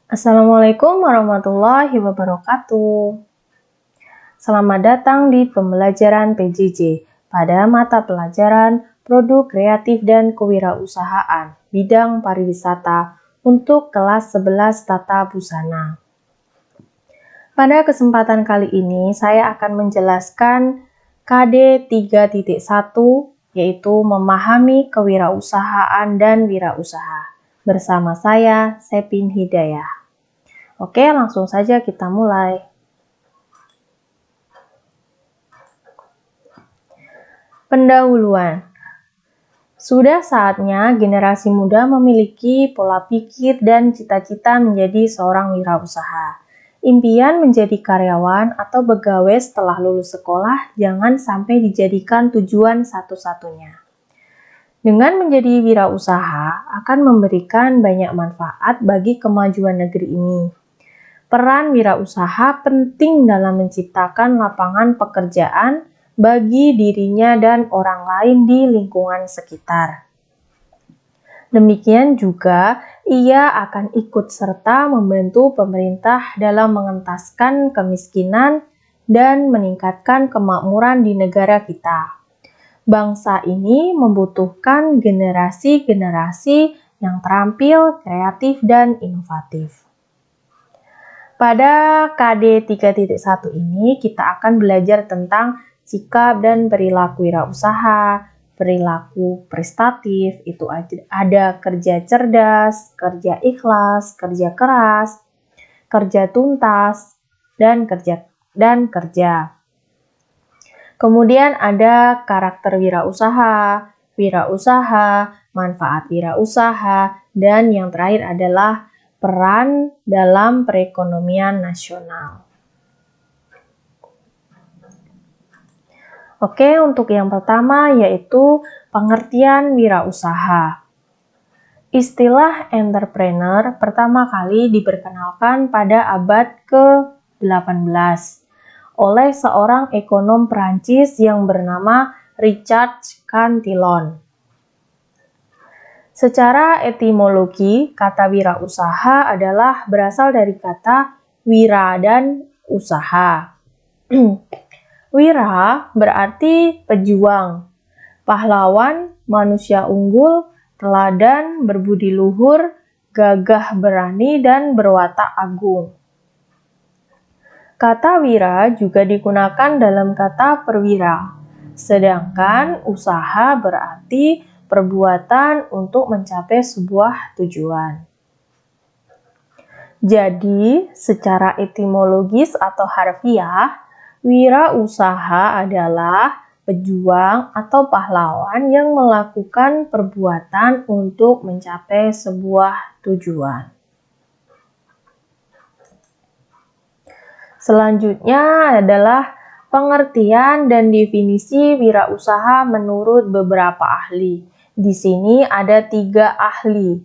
Assalamualaikum warahmatullahi wabarakatuh. Selamat datang di pembelajaran PJJ pada mata pelajaran Produk Kreatif dan Kewirausahaan bidang pariwisata untuk kelas 11 Tata Busana. Pada kesempatan kali ini saya akan menjelaskan KD 3.1 yaitu memahami kewirausahaan dan wirausaha. Bersama saya, Sepin Hidayah. Oke, langsung saja kita mulai. Pendahuluan. Sudah saatnya generasi muda memiliki pola pikir dan cita-cita menjadi seorang wirausaha. Impian menjadi karyawan atau pegawai setelah lulus sekolah jangan sampai dijadikan tujuan satu-satunya. Dengan menjadi wirausaha akan memberikan banyak manfaat bagi kemajuan negeri ini. Peran wirausaha penting dalam menciptakan lapangan pekerjaan bagi dirinya dan orang lain di lingkungan sekitar. Demikian juga, ia akan ikut serta membantu pemerintah dalam mengentaskan kemiskinan dan meningkatkan kemakmuran di negara kita. Bangsa ini membutuhkan generasi-generasi yang terampil, kreatif, dan inovatif. Pada KD 3.1 ini kita akan belajar tentang sikap dan perilaku wirausaha, perilaku prestatif, itu ada kerja cerdas, kerja ikhlas, kerja keras, kerja tuntas, dan kerja. Kemudian ada karakter wirausaha, manfaat wirausaha, dan yang terakhir adalah peran dalam perekonomian nasional. Oke, untuk yang pertama yaitu pengertian wirausaha. Istilah entrepreneur pertama kali diperkenalkan pada abad ke-18 oleh seorang ekonom Prancis yang bernama Richard Cantillon. Secara etimologi, kata wirausaha adalah berasal dari kata wira dan usaha. Wira berarti pejuang, pahlawan, manusia unggul, teladan, berbudi luhur, gagah berani, dan berwatak agung. Kata wira juga digunakan dalam kata perwira, sedangkan usaha berarti perbuatan untuk mencapai sebuah tujuan. Jadi, secara etimologis atau harfiah, wirausaha adalah pejuang atau pahlawan yang melakukan perbuatan untuk mencapai sebuah tujuan. Selanjutnya adalah pengertian dan definisi wirausaha menurut beberapa ahli. Di sini ada 3 ahli.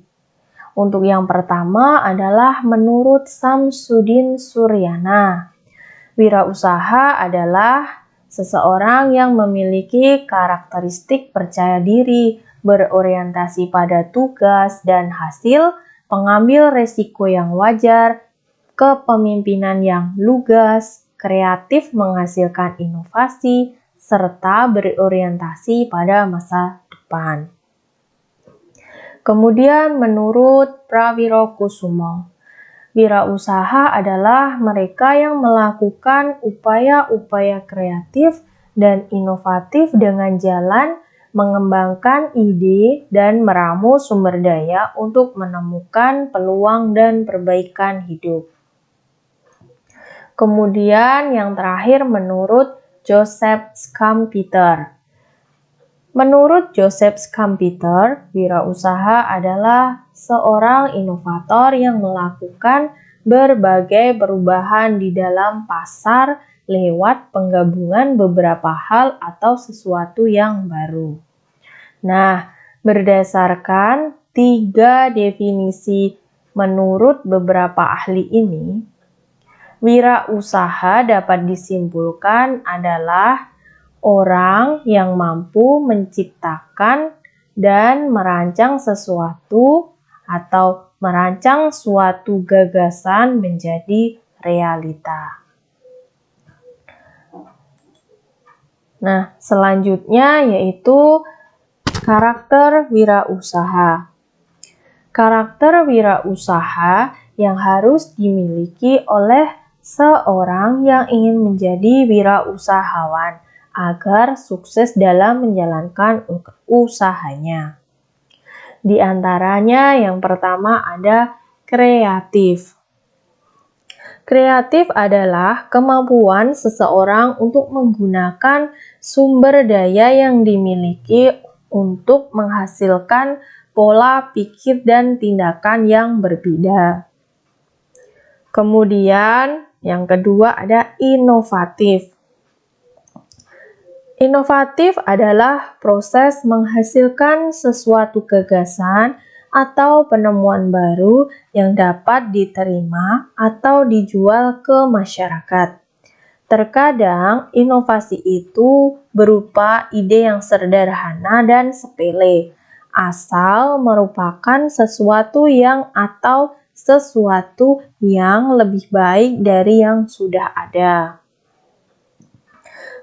Untuk yang pertama adalah menurut Samsudin Suryana. Wirausaha adalah seseorang yang memiliki karakteristik percaya diri, berorientasi pada tugas dan hasil, pengambil resiko yang wajar, kepemimpinan yang lugas, kreatif menghasilkan inovasi, serta berorientasi pada masa depan. Kemudian menurut Prawirokusumo, wirausaha adalah mereka yang melakukan upaya-upaya kreatif dan inovatif dengan jalan mengembangkan ide dan meramu sumber daya untuk menemukan peluang dan perbaikan hidup. Kemudian yang terakhir menurut Joseph Schumpeter. Menurut Joseph Schumpeter, wirausaha adalah seorang inovator yang melakukan berbagai perubahan di dalam pasar lewat penggabungan beberapa hal atau sesuatu yang baru. Nah, berdasarkan 3 definisi menurut beberapa ahli ini, wirausaha dapat disimpulkan adalah orang yang mampu menciptakan dan merancang sesuatu atau merancang suatu gagasan menjadi realita. Nah, selanjutnya yaitu karakter wirausaha. Karakter wirausaha yang harus dimiliki oleh seorang yang ingin menjadi wirausahawan agar sukses dalam menjalankan usahanya. Di antaranya yang pertama ada kreatif. Kreatif adalah kemampuan seseorang untuk menggunakan sumber daya yang dimiliki untuk menghasilkan pola pikir dan tindakan yang berbeda. Kemudian yang kedua ada inovatif. Inovatif adalah proses menghasilkan sesuatu gagasan atau penemuan baru yang dapat diterima atau dijual ke masyarakat. Terkadang inovasi itu berupa ide yang sederhana dan sepele, asal merupakan sesuatu yang lebih baik dari yang sudah ada.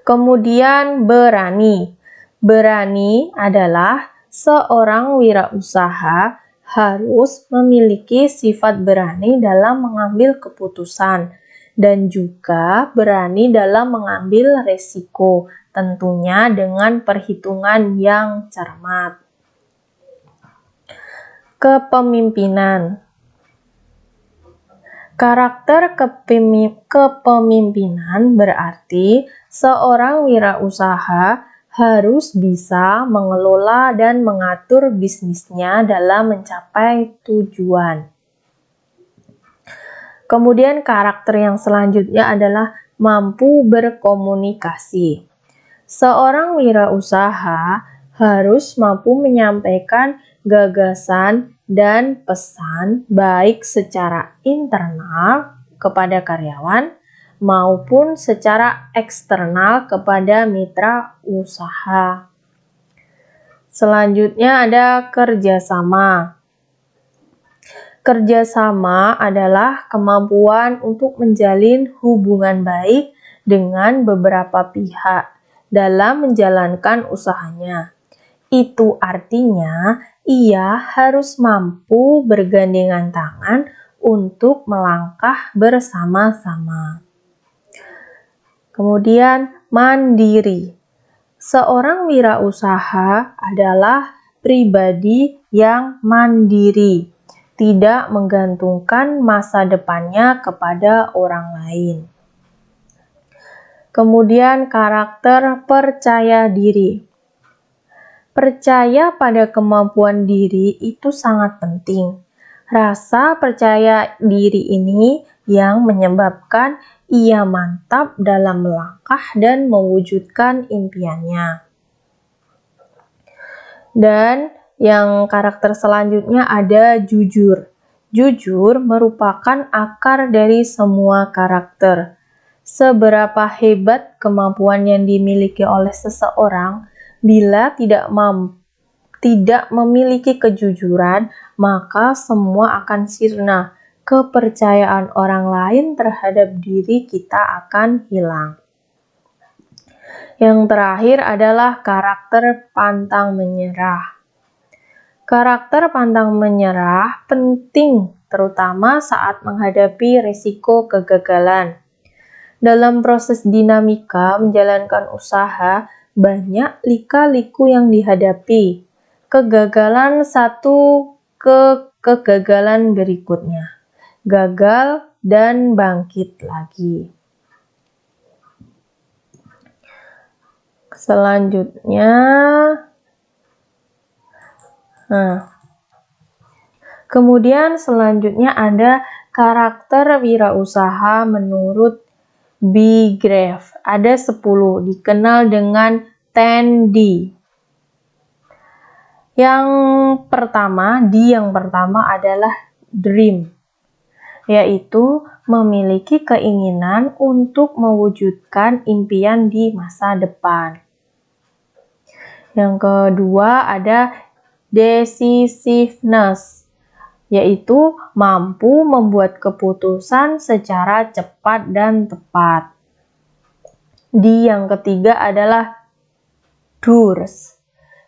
Kemudian berani. Berani adalah seorang wirausaha harus memiliki sifat berani dalam mengambil keputusan dan juga berani dalam mengambil resiko, tentunya dengan perhitungan yang cermat. Kepemimpinan. Karakter kepemimpinan berarti seorang wirausaha harus bisa mengelola dan mengatur bisnisnya dalam mencapai tujuan. Kemudian karakter yang selanjutnya adalah mampu berkomunikasi. Seorang wirausaha harus mampu menyampaikan gagasan dan pesan baik secara internal kepada karyawan maupun secara eksternal kepada mitra usaha. Selanjutnya ada kerjasama. Kerjasama adalah kemampuan untuk menjalin hubungan baik dengan beberapa pihak dalam menjalankan usahanya. Itu artinya ia harus mampu bergandengan tangan untuk melangkah bersama-sama. Kemudian mandiri. Seorang wirausaha adalah pribadi yang mandiri, tidak menggantungkan masa depannya kepada orang lain. Kemudian karakter percaya diri. Percaya pada kemampuan diri itu sangat penting. Rasa percaya diri ini yang menyebabkan ia mantap dalam melangkah dan mewujudkan impiannya. Dan yang karakter selanjutnya ada jujur. Jujur merupakan akar dari semua karakter. Seberapa hebat kemampuan yang dimiliki oleh seseorang, bila tidak memiliki kejujuran, maka semua akan sirna. Kepercayaan orang lain terhadap diri kita akan hilang. Yang terakhir adalah karakter pantang menyerah. Karakter pantang menyerah penting terutama saat menghadapi risiko kegagalan. Dalam proses dinamika menjalankan usaha, banyak lika-liku yang dihadapi. Kegagalan satu ke kegagalan berikutnya. Gagal dan bangkit lagi. Selanjutnya, kemudian selanjutnya ada karakter wirausaha menurut B. Grave. Ada 10, dikenal dengan 10D. Yang pertama adalah dream, yaitu memiliki keinginan untuk mewujudkan impian di masa depan. Yang kedua ada decisiveness, yaitu mampu membuat keputusan secara cepat dan tepat. D yang ketiga adalah doers,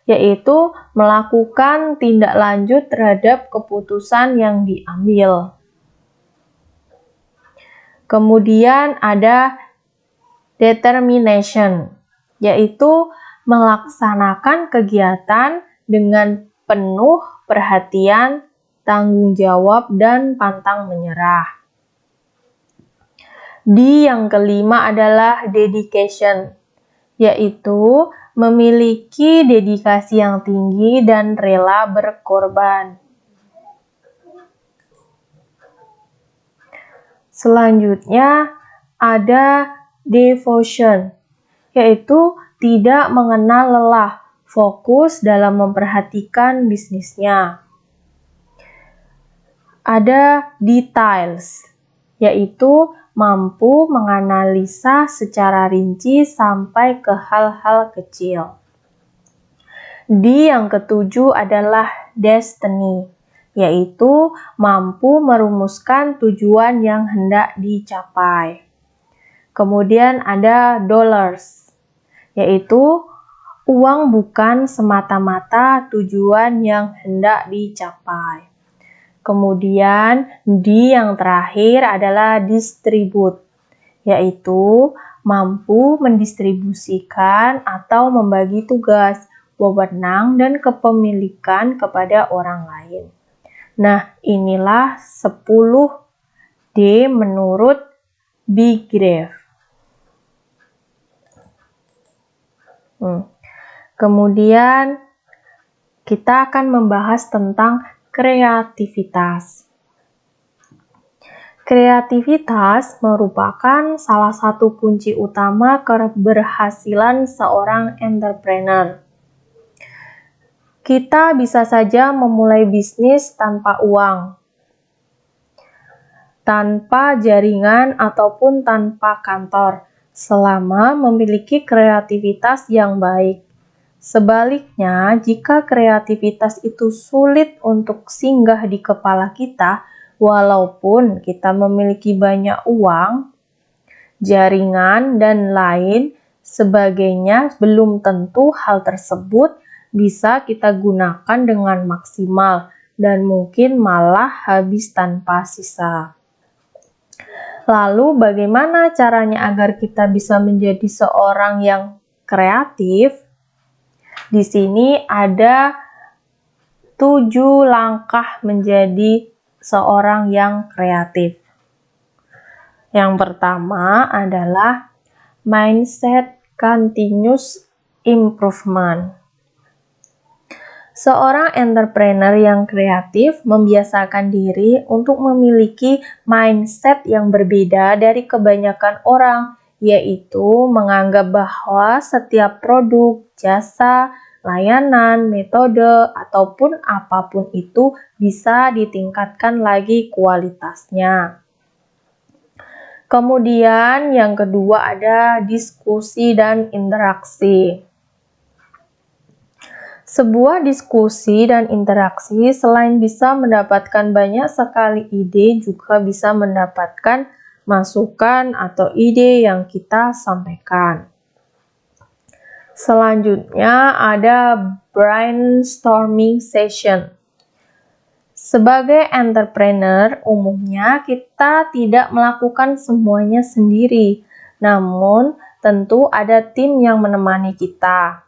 yaitu melakukan tindak lanjut terhadap keputusan yang diambil. Kemudian ada determination, yaitu melaksanakan kegiatan dengan penuh perhatian, tanggung jawab, dan pantang menyerah. D yang kelima adalah dedication, yaitu memiliki dedikasi yang tinggi dan rela berkorban. Selanjutnya ada devotion, yaitu tidak mengenal lelah, fokus dalam memperhatikan bisnisnya. Ada details, yaitu mampu menganalisa secara rinci sampai ke hal-hal kecil. D yang ketujuh adalah destiny, yaitu mampu merumuskan tujuan yang hendak dicapai. Kemudian ada dollars, yaitu uang bukan semata-mata tujuan yang hendak dicapai. Kemudian D yang terakhir adalah distribute, yaitu mampu mendistribusikan atau membagi tugas, wewenang, dan kepemilikan kepada orang lain. Nah, inilah 10 D menurut Bigrave. Kemudian kita akan membahas tentang kreativitas. Kreativitas merupakan salah satu kunci utama keberhasilan seorang entrepreneur. Kita bisa saja memulai bisnis tanpa uang, tanpa jaringan, ataupun tanpa kantor, selama memiliki kreativitas yang baik. Sebaliknya, jika kreativitas itu sulit untuk singgah di kepala kita, walaupun kita memiliki banyak uang, jaringan, dan lain sebagainya, belum tentu hal tersebut bisa kita gunakan dengan maksimal dan mungkin malah habis tanpa sisa. Lalu bagaimana caranya agar kita bisa menjadi seorang yang kreatif? Di sini ada 7 langkah menjadi seorang yang kreatif. Yang pertama adalah mindset continuous improvement. Seorang entrepreneur yang kreatif membiasakan diri untuk memiliki mindset yang berbeda dari kebanyakan orang, yaitu menganggap bahwa setiap produk, jasa, layanan, metode, ataupun apapun itu bisa ditingkatkan lagi kualitasnya. Kemudian yang kedua ada diskusi dan interaksi. Sebuah diskusi dan interaksi selain bisa mendapatkan banyak sekali ide, juga bisa mendapatkan masukan atau ide yang kita sampaikan. Selanjutnya ada brainstorming session. Sebagai entrepreneur, umumnya kita tidak melakukan semuanya sendiri, namun tentu ada tim yang menemani kita.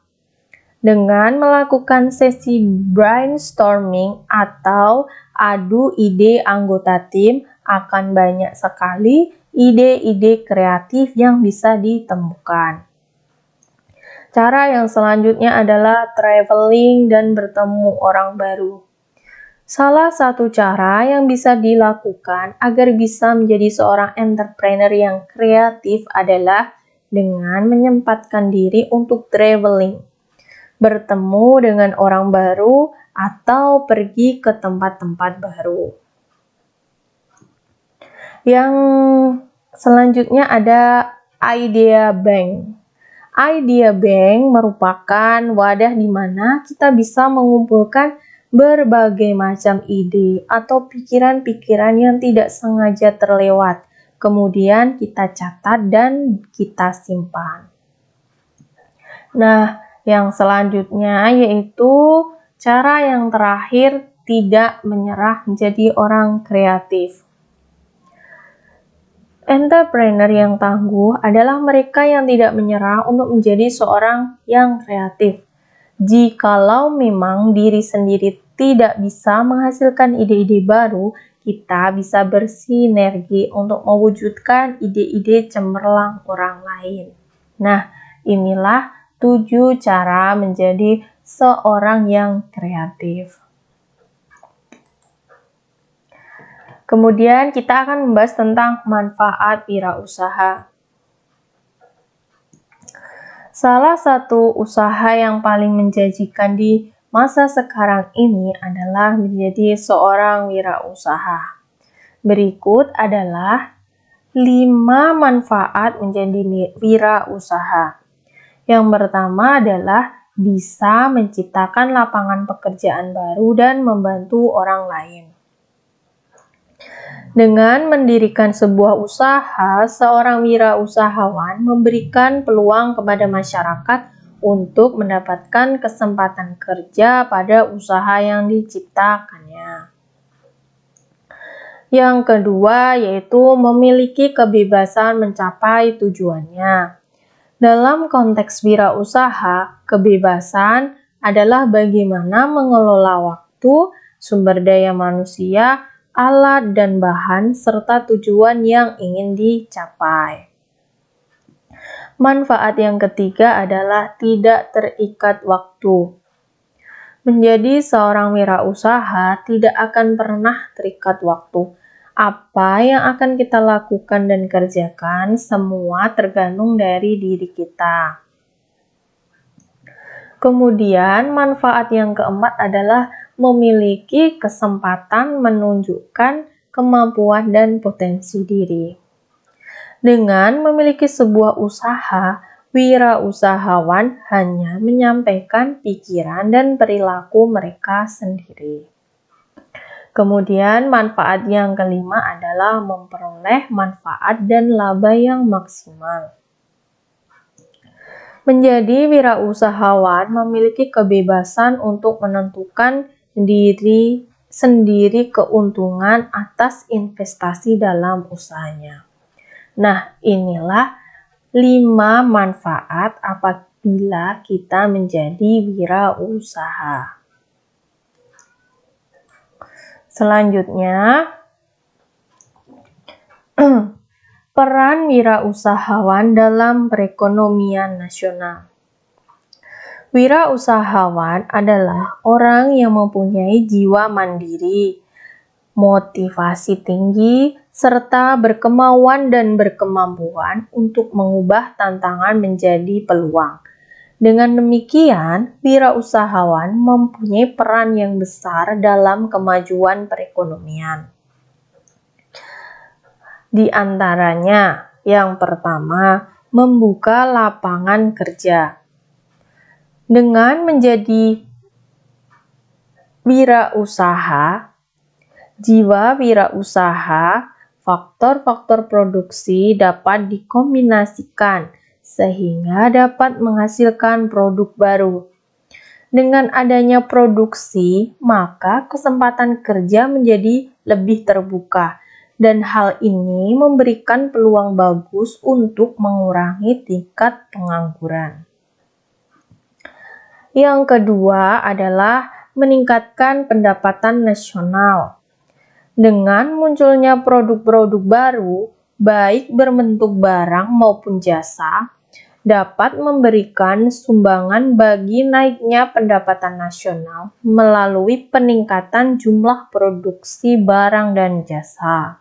Dengan melakukan sesi brainstorming atau adu ide anggota tim, akan banyak sekali ide-ide kreatif yang bisa ditemukan. Cara yang selanjutnya adalah traveling dan bertemu orang baru. Salah satu cara yang bisa dilakukan agar bisa menjadi seorang entrepreneur yang kreatif adalah dengan menyempatkan diri untuk traveling, bertemu dengan orang baru, atau pergi ke tempat-tempat baru. Yang selanjutnya ada Idea Bank. Idea Bank merupakan wadah di mana kita bisa mengumpulkan berbagai macam ide atau pikiran-pikiran yang tidak sengaja terlewat. Kemudian kita catat dan kita simpan. Nah, yang selanjutnya yaitu cara yang terakhir, tidak menyerah menjadi orang kreatif. Entrepreneur yang tangguh adalah mereka yang tidak menyerah untuk menjadi seorang yang kreatif. Jikalau memang diri sendiri tidak bisa menghasilkan ide-ide baru, kita bisa bersinergi untuk mewujudkan ide-ide cemerlang orang lain. Nah, inilah 7 cara menjadi seorang yang kreatif. Kemudian kita akan membahas tentang manfaat wirausaha. Salah satu usaha yang paling menjanjikan di masa sekarang ini adalah menjadi seorang wirausaha. Berikut adalah 5 manfaat menjadi wirausaha. Yang pertama adalah bisa menciptakan lapangan pekerjaan baru dan membantu orang lain. Dengan mendirikan sebuah usaha, seorang wirausahawan memberikan peluang kepada masyarakat untuk mendapatkan kesempatan kerja pada usaha yang diciptakannya. Yang kedua yaitu memiliki kebebasan mencapai tujuannya. Dalam konteks wirausaha, kebebasan adalah bagaimana mengelola waktu, sumber daya manusia, alat dan bahan, serta tujuan yang ingin dicapai. Manfaat yang ketiga adalah tidak terikat waktu. Menjadi seorang wirausaha tidak akan pernah terikat waktu. Apa yang akan kita lakukan dan kerjakan semua tergantung dari diri kita. Kemudian manfaat yang keempat adalah memiliki kesempatan menunjukkan kemampuan dan potensi diri. Dengan memiliki sebuah usaha, wirausahawan hanya menyampaikan pikiran dan perilaku mereka sendiri. Kemudian manfaat yang kelima adalah memperoleh manfaat dan laba yang maksimal. Menjadi wirausahawan memiliki kebebasan untuk menentukan diri sendiri keuntungan atas investasi dalam usahanya. Nah, inilah 5 manfaat apabila kita menjadi wirausaha. Selanjutnya, peran wirausahawan dalam perekonomian nasional. Wirausahawan adalah orang yang mempunyai jiwa mandiri, motivasi tinggi, serta berkemauan dan berkemampuan untuk mengubah tantangan menjadi peluang. Dengan demikian, wirausahawan mempunyai peran yang besar dalam kemajuan perekonomian. Di antaranya, yang pertama, membuka lapangan kerja. Dengan menjadi wirausaha, jiwa wirausaha, faktor-faktor produksi dapat dikombinasikan sehingga dapat menghasilkan produk baru. Dengan adanya produksi, maka kesempatan kerja menjadi lebih terbuka, dan hal ini memberikan peluang bagus untuk mengurangi tingkat pengangguran. Yang kedua adalah meningkatkan pendapatan nasional. Dengan munculnya produk-produk baru, baik berbentuk barang maupun jasa, dapat memberikan sumbangan bagi naiknya pendapatan nasional melalui peningkatan jumlah produksi barang dan jasa.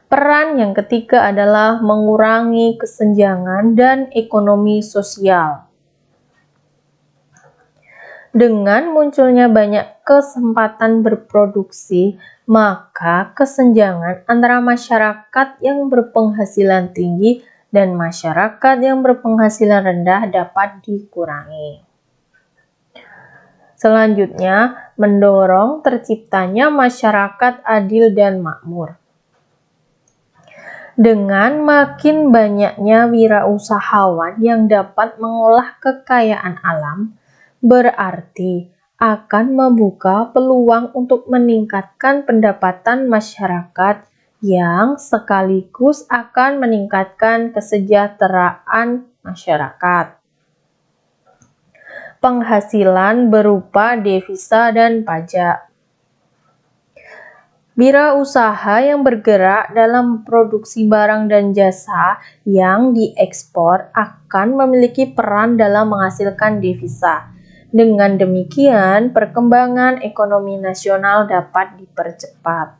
Peran yang ketiga adalah mengurangi kesenjangan dan ekonomi sosial. Dengan munculnya banyak kesempatan berproduksi, maka kesenjangan antara masyarakat yang berpenghasilan tinggi dan masyarakat yang berpenghasilan rendah dapat dikurangi. Selanjutnya, mendorong terciptanya masyarakat adil dan makmur. Dengan makin banyaknya wirausahawan yang dapat mengolah kekayaan alam, berarti akan membuka peluang untuk meningkatkan pendapatan masyarakat yang sekaligus akan meningkatkan kesejahteraan masyarakat. Penghasilan berupa devisa dan pajak. Wirausaha yang bergerak dalam produksi barang dan jasa yang diekspor akan memiliki peran dalam menghasilkan devisa. Dengan demikian, perkembangan ekonomi nasional dapat dipercepat.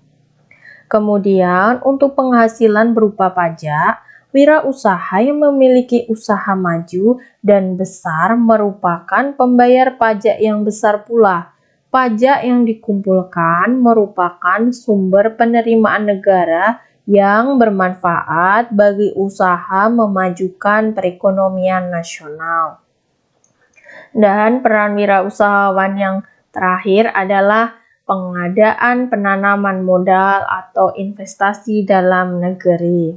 Kemudian, untuk penghasilan berupa pajak, wirausaha yang memiliki usaha maju dan besar merupakan pembayar pajak yang besar pula. Pajak yang dikumpulkan merupakan sumber penerimaan negara yang bermanfaat bagi usaha memajukan perekonomian nasional. Dan peran wirausahawan yang terakhir adalah pengadaan penanaman modal atau investasi dalam negeri.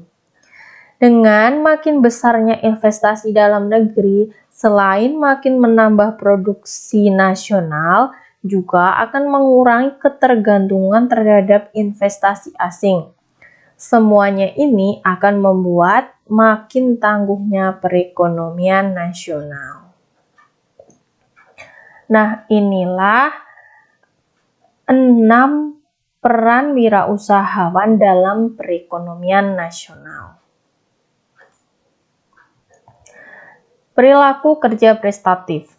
Dengan makin besarnya investasi dalam negeri, selain makin menambah produksi nasional, juga akan mengurangi ketergantungan terhadap investasi asing. Semuanya ini akan membuat makin tangguhnya perekonomian nasional. Nah, inilah 6 peran wirausahawan dalam perekonomian nasional. Perilaku kerja prestatif.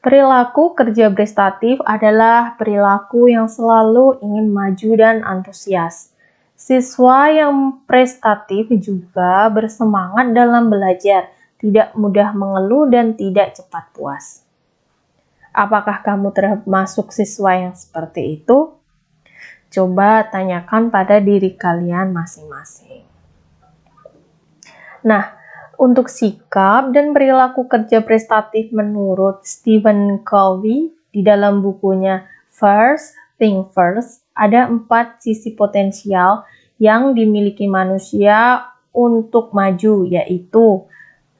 Perilaku kerja prestatif adalah perilaku yang selalu ingin maju dan antusias. Siswa yang prestatif juga bersemangat dalam belajar, tidak mudah mengeluh dan tidak cepat puas. Apakah kamu termasuk siswa yang seperti itu? Coba tanyakan pada diri kalian masing-masing. Nah, untuk sikap dan perilaku kerja prestatif menurut Stephen Covey di dalam bukunya First Things First, ada 4 sisi potensial yang dimiliki manusia untuk maju, yaitu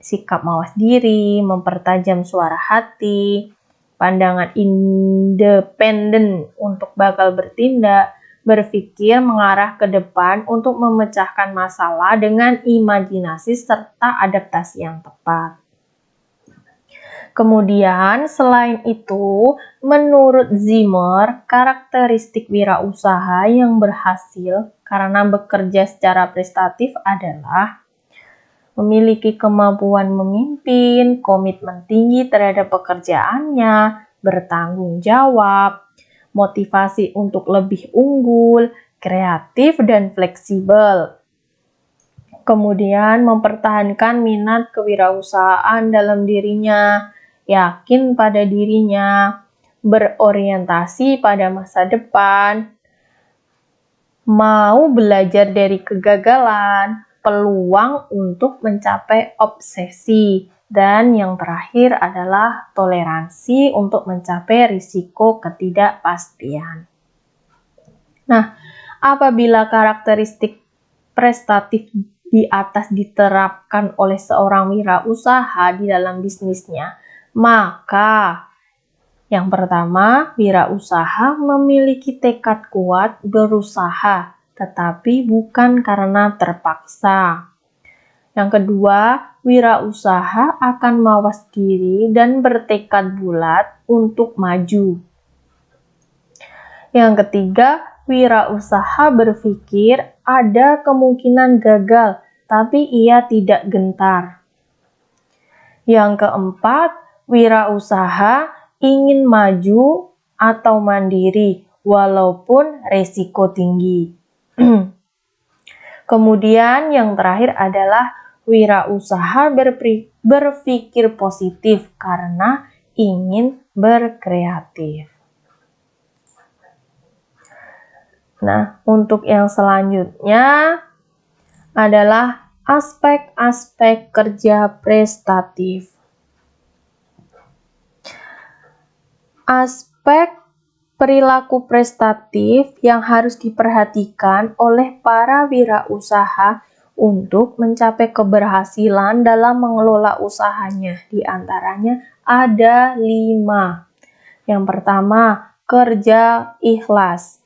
sikap mawas diri, mempertajam suara hati, pandangan independen untuk bakal bertindak, berpikir mengarah ke depan untuk memecahkan masalah dengan imajinasi serta adaptasi yang tepat. Kemudian, selain itu, menurut Zimmer, karakteristik wirausaha yang berhasil karena bekerja secara prestatif adalah memiliki kemampuan memimpin, komitmen tinggi terhadap pekerjaannya, bertanggung jawab, motivasi untuk lebih unggul, kreatif, dan fleksibel. Kemudian mempertahankan minat kewirausahaan dalam dirinya, yakin pada dirinya, berorientasi pada masa depan, mau belajar dari kegagalan, peluang untuk mencapai obsesi, dan yang terakhir adalah toleransi untuk mencapai risiko ketidakpastian. Nah, apabila karakteristik prestatif di atas diterapkan oleh seorang wirausaha di dalam bisnisnya, maka yang pertama, wirausaha memiliki tekad kuat berusaha, tetapi bukan karena terpaksa. Yang kedua, wirausaha akan mawas diri dan bertekad bulat untuk maju. Yang ketiga, wirausaha berpikir ada kemungkinan gagal, tapi ia tidak gentar. Yang keempat, wirausaha ingin maju atau mandiri, walaupun resiko tinggi. Kemudian yang terakhir adalah wirausaha berpikir positif karena ingin berkreatif. Nah, untuk yang selanjutnya adalah aspek-aspek kerja prestatif. Aspek perilaku prestatif yang harus diperhatikan oleh para wirausaha untuk mencapai keberhasilan dalam mengelola usahanya. Di antaranya ada 5. Yang pertama, kerja ikhlas.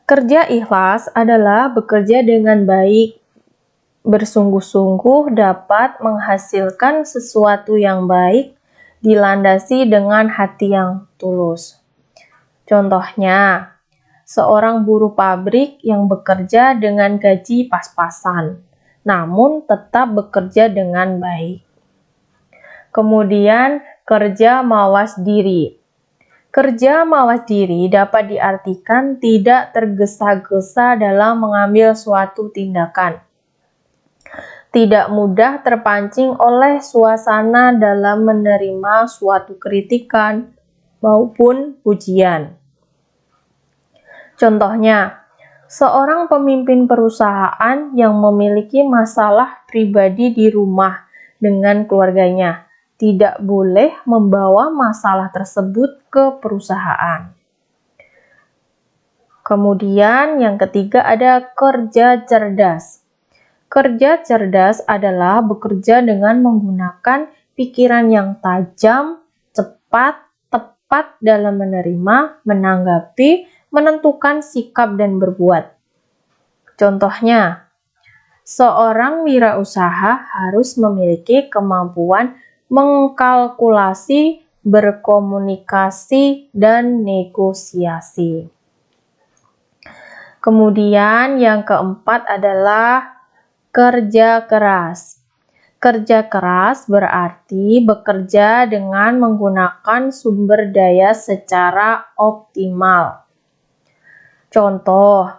Kerja ikhlas adalah bekerja dengan baik, bersungguh-sungguh dapat menghasilkan sesuatu yang baik, dilandasi dengan hati yang tulus. Contohnya, seorang buruh pabrik yang bekerja dengan gaji pas-pasan, namun tetap bekerja dengan baik. Kemudian, kerja mawas diri. Kerja mawas diri dapat diartikan tidak tergesa-gesa dalam mengambil suatu tindakan. Tidak mudah terpancing oleh suasana dalam menerima suatu kritikan maupun pujian. Contohnya, seorang pemimpin perusahaan yang memiliki masalah pribadi di rumah dengan keluarganya tidak boleh membawa masalah tersebut ke perusahaan. Kemudian yang ketiga ada kerja cerdas. Kerja cerdas adalah bekerja dengan menggunakan pikiran yang tajam, cepat, tepat dalam menerima, menanggapi, menentukan sikap dan berbuat. Contohnya, seorang wirausaha harus memiliki kemampuan mengkalkulasi, berkomunikasi, dan negosiasi. Kemudian yang keempat adalah kerja keras. Kerja keras berarti bekerja dengan menggunakan sumber daya secara optimal. Contoh,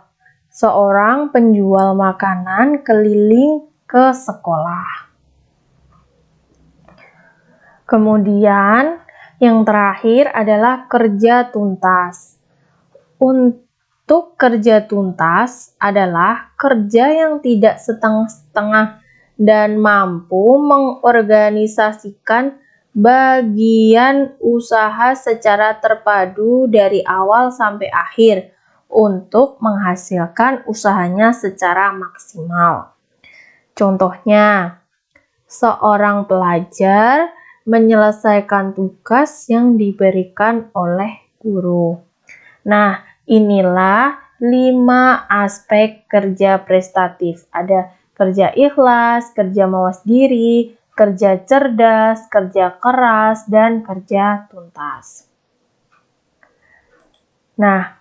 seorang penjual makanan keliling ke sekolah. Kemudian, yang terakhir adalah kerja tuntas. Untuk kerja tuntas adalah kerja yang tidak setengah-setengah dan mampu mengorganisasikan bagian usaha secara terpadu dari awal sampai akhir untuk menghasilkan usahanya secara maksimal. Contohnya, seorang pelajar menyelesaikan tugas yang diberikan oleh guru. Nah, inilah 5 aspek kerja prestatif. Ada kerja ikhlas, kerja mawas diri, kerja cerdas, kerja keras, dan kerja tuntas. Nah,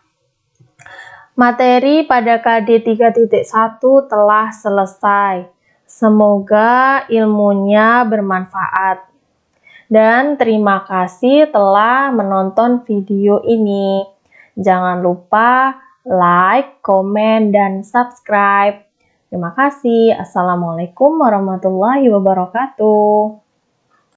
materi pada KD 3.1 telah selesai. Semoga ilmunya bermanfaat. Dan terima kasih telah menonton video ini. Jangan lupa like, komen, dan subscribe. Terima kasih. Assalamualaikum warahmatullahi wabarakatuh.